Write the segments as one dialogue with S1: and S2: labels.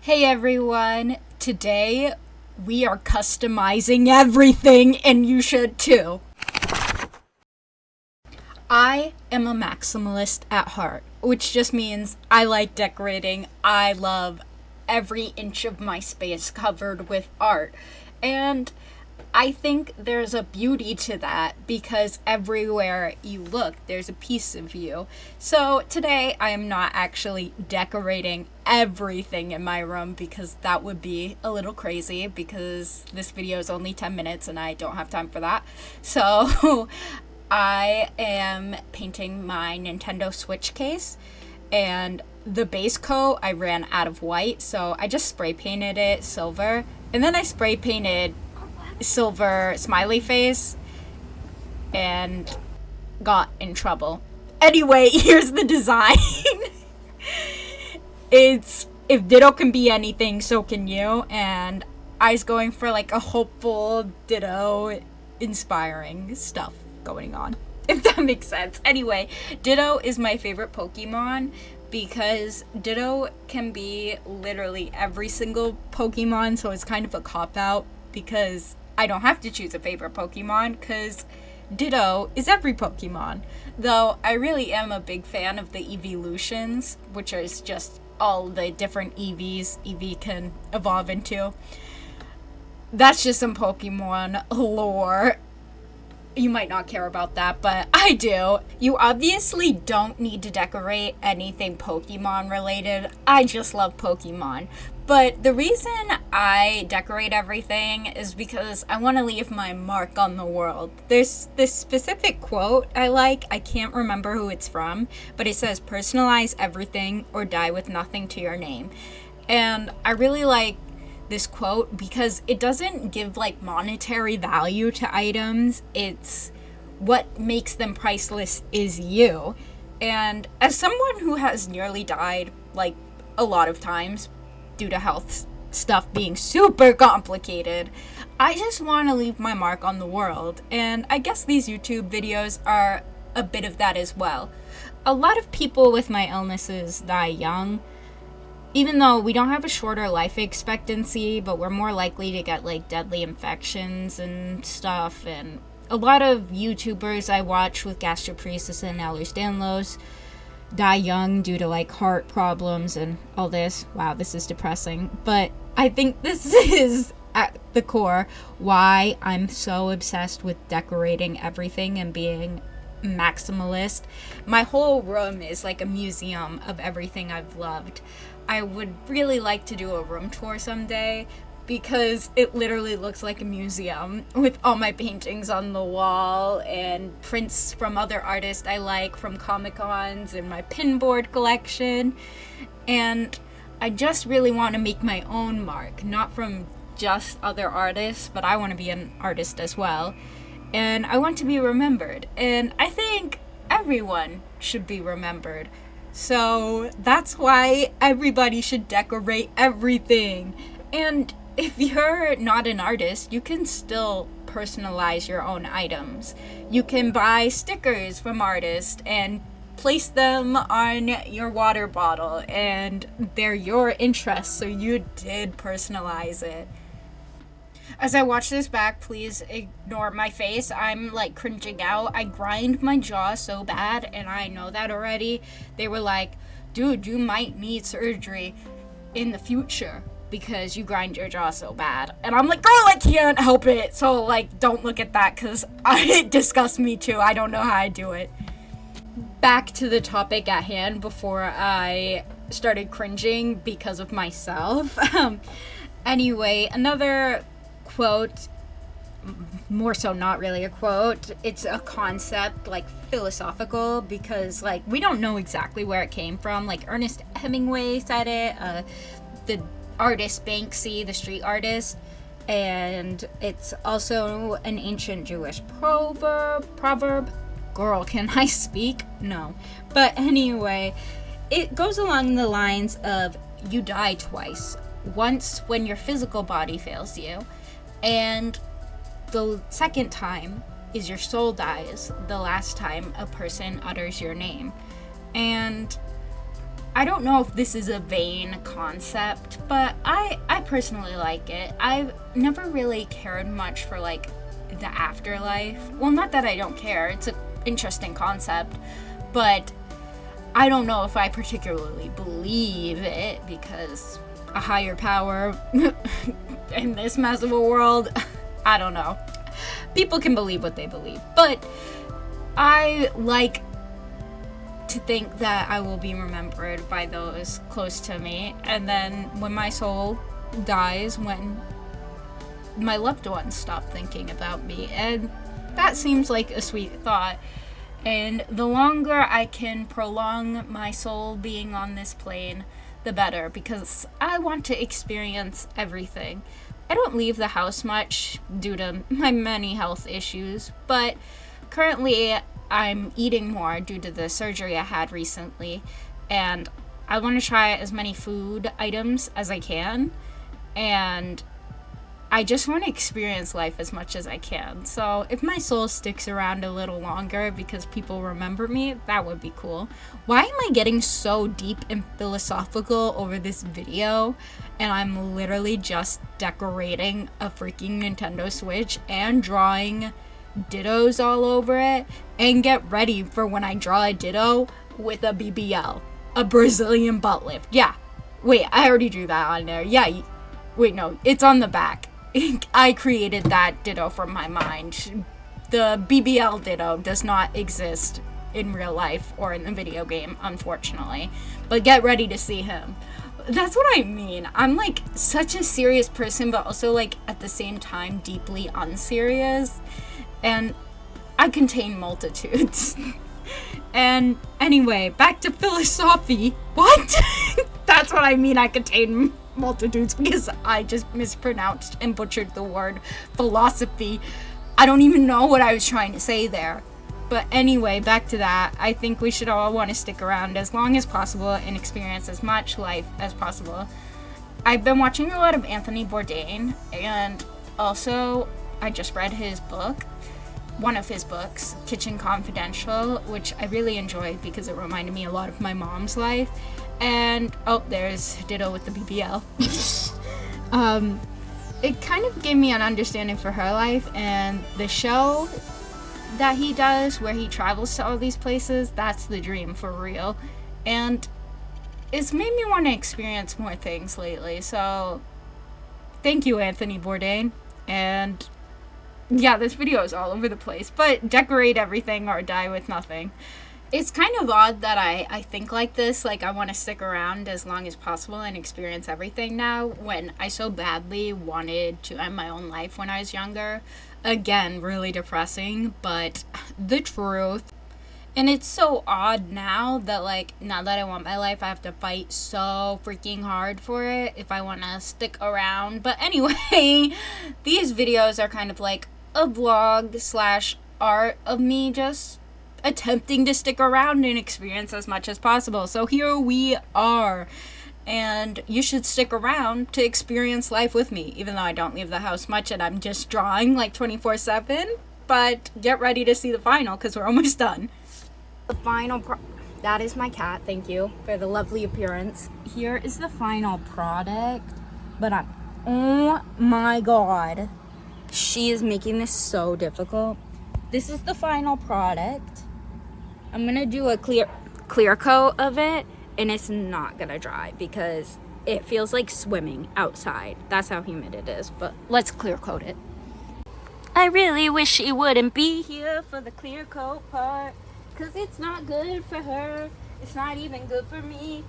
S1: Hey everyone, today we are customizing everything and you should too. I am a maximalist at heart, which just means I like decorating. I love every inch of my space covered with art. And I think there's a beauty to that because everywhere you look, there's a piece of you. So today I am not actually decorating everything in my room because that would be a little crazy because this video is only 10 minutes and I don't have time for that. So I am painting my Nintendo Switch case, and the base coat I ran out of white, so I just spray painted it silver, and then I spray painted silver smiley face and got in trouble. Anyway, here's the design. It's if Ditto can be anything, so can you, and I was going for like a hopeful Ditto inspiring stuff going on, if that makes sense. Anyway, Ditto is my favorite Pokemon because Ditto can be literally every single Pokemon, so it's kind of a cop-out because I don't have to choose a favorite Pokemon because Ditto is every Pokemon. Though I really am a big fan of the evolutions, which is just all the different EVs Eevee can evolve into. That's just some Pokemon lore. You might not care about that, but I do. You obviously don't need to decorate anything Pokemon related. I just love Pokemon. But the reason I decorate everything is because I want to leave my mark on the world. There's this specific quote I like. I can't remember who it's from, but it says, "Personalize everything or die with nothing to your name." And I really like this quote because it doesn't give like monetary value to items. It's what makes them priceless is you. And as someone who has nearly died like a lot of times due to health stuff being super complicated, I just want to leave my mark on the world, and I guess these YouTube videos are a bit of that as well. A lot of people with my illnesses die young, even though we don't have a shorter life expectancy, but we're more likely to get like deadly infections and stuff. And a lot of YouTubers I watch with gastroparesis and Ehlers-Danlos die young due to like heart problems and all this. Wow, this is depressing. But I think this is at the core why I'm so obsessed with decorating everything and being maximalist. My whole room is like a museum of everything I've loved. I would really like to do a room tour someday because it literally looks like a museum with all my paintings on the wall and prints from other artists I like from Comic-Cons and my pinboard collection. And I just really want to make my own mark, not from just other artists, but I want to be an artist as well. And I want to be remembered. And I think everyone should be remembered. So that's why everybody should decorate everything. And if you're not an artist, you can still personalize your own items. You can buy stickers from artists and place them on your water bottle, and they're your interests, so you did personalize it. As I watch this back, please ignore my face. I'm like cringing out. I grind my jaw so bad, and I know that already. They were like, "Dude, you might need surgery in the future because you grind your jaw so bad." And I'm like, "Girl, I can't help it." So like, don't look at that because it disgusts me too. I don't know how I do it. Back to the topic at hand before I started cringing because of myself. Anyway, another quote, more so not really a quote, it's a concept, like philosophical, because like we don't know exactly where it came from. Like Ernest Hemingway said it, the artist Banksy, the street artist, and it's also an ancient Jewish proverb. Girl, can I speak? No. But anyway, it goes along the lines of you die twice. Once when your physical body fails you, and the second time is your soul dies the last time a person utters your name. And I don't know if this is a vain concept, but I personally like it. I've never really cared much for like the afterlife. Well, not that I don't care. It's an interesting concept, but I don't know if I particularly believe it because a higher power in this mess of a world, I don't know. People can believe what they believe, but I like to think that I will be remembered by those close to me, and then when my soul dies, when my loved ones stop thinking about me, and that seems like a sweet thought. And the longer I can prolong my soul being on this plane, the better, because I want to experience everything. I don't leave the house much due to my many health issues, but currently I'm eating more due to the surgery I had recently, and I want to try as many food items as I can, and I just want to experience life as much as I can. So if my soul sticks around a little longer because people remember me, that would be cool. Why am I getting so deep and philosophical over this video? And I'm literally just decorating a freaking Nintendo Switch and drawing dittos all over it. And get ready for when I draw a ditto with a BBL, a Brazilian butt lift. Yeah. Wait, I already drew that on there. Yeah. Wait, no, it's on the back. I created that ditto from my mind. The BBL ditto does not exist in real life or in the video game, unfortunately. But get ready to see him. That's what I mean. I'm like such a serious person, but also like at the same time deeply unserious. And I contain multitudes. And anyway, back to philosophy. What? That's what I mean, I contain multitudes, because I just mispronounced and butchered the word philosophy. I don't even know what I was trying to say there. But anyway, back to that. I think we should all want to stick around as long as possible and experience as much life as possible. I've been watching a lot of Anthony Bourdain, and also I just read his book, one of his books, Kitchen Confidential, which I really enjoyed because it reminded me a lot of my mom's life. And oh, there's ditto with the BBL. It kind of gave me an understanding for her life, and the show that he does where he travels to all these places, that's the dream for real. And it's made me want to experience more things lately. So thank you, Anthony Bourdain. And yeah, this video is all over the place, but decorate everything or die with nothing. It's kind of odd that I think like this, like I want to stick around as long as possible and experience everything now, when I so badly wanted to end my own life when I was younger. Again, really depressing, but the truth. And it's so odd now that, like, now that I want my life, I have to fight so freaking hard for it if I want to stick around. But anyway, these videos are kind of like a vlog slash art of me just attempting to stick around and experience as much as possible. So here we are. And you should stick around to experience life with me, even though I don't leave the house much and I'm just drawing like 24/7. But get ready to see the final, because we're almost done. The final that is my cat. Thank you for the lovely appearance. Here is the final product. But oh my god, she is making this so difficult. This is the final product. I'm gonna do a clear coat of it, and it's not gonna dry because it feels like swimming outside. That's how humid it is, but let's clear coat it. I really wish she wouldn't be here for the clear coat part, because it's not good for her. It's not even good for me.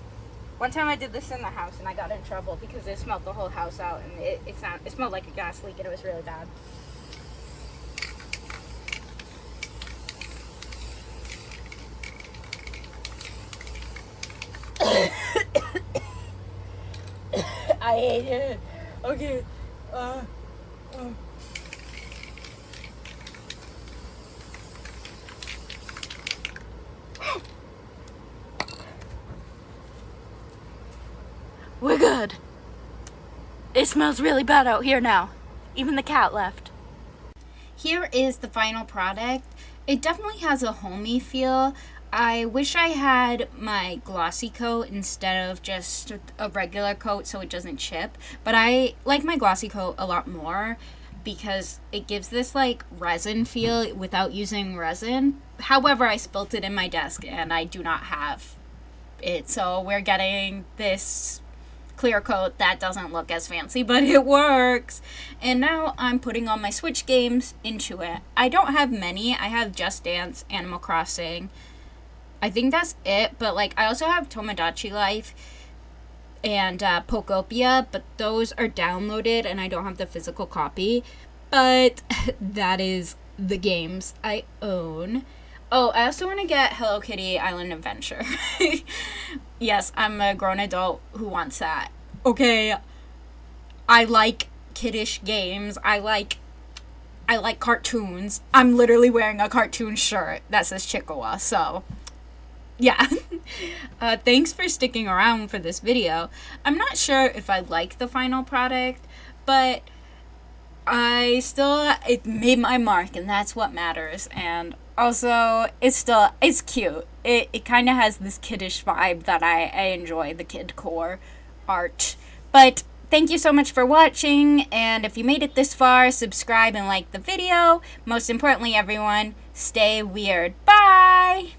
S1: One time I did this in the house and I got in trouble because it smelled the whole house out, and it smelled like a gas leak, and it was really bad. I hate it. Okay. We're good. It smells really bad out here now. Even the cat left. Here is the final product. It definitely has a homey feel. I wish I had my glossy coat instead of just a regular coat so it doesn't chip. But I like my glossy coat a lot more because it gives this like resin feel without using resin. However, I spilt it in my desk and I do not have it. So we're getting this clear coat that doesn't look as fancy, but it works. And now I'm putting all my Switch games into it. I don't have many. I have Just Dance, Animal Crossing. I think that's it, but like I also have Tomodachi Life and Pokopia, but those are downloaded and I don't have the physical copy. But that is the games I own. Oh, I also want to get Hello Kitty Island Adventure. Yes, I'm a grown adult who wants that. Okay, I like kiddish games. I like cartoons. I'm literally wearing a cartoon shirt that says Chikawa, so yeah. Thanks for sticking around for this video. I'm not sure if I like the final product, but it made my mark, and that's what matters. And also, it's cute. It kind of has this kiddish vibe that I enjoy, the kidcore art. But thank you so much for watching, and if you made it this far, subscribe and like the video. Most importantly, everyone, stay weird. Bye!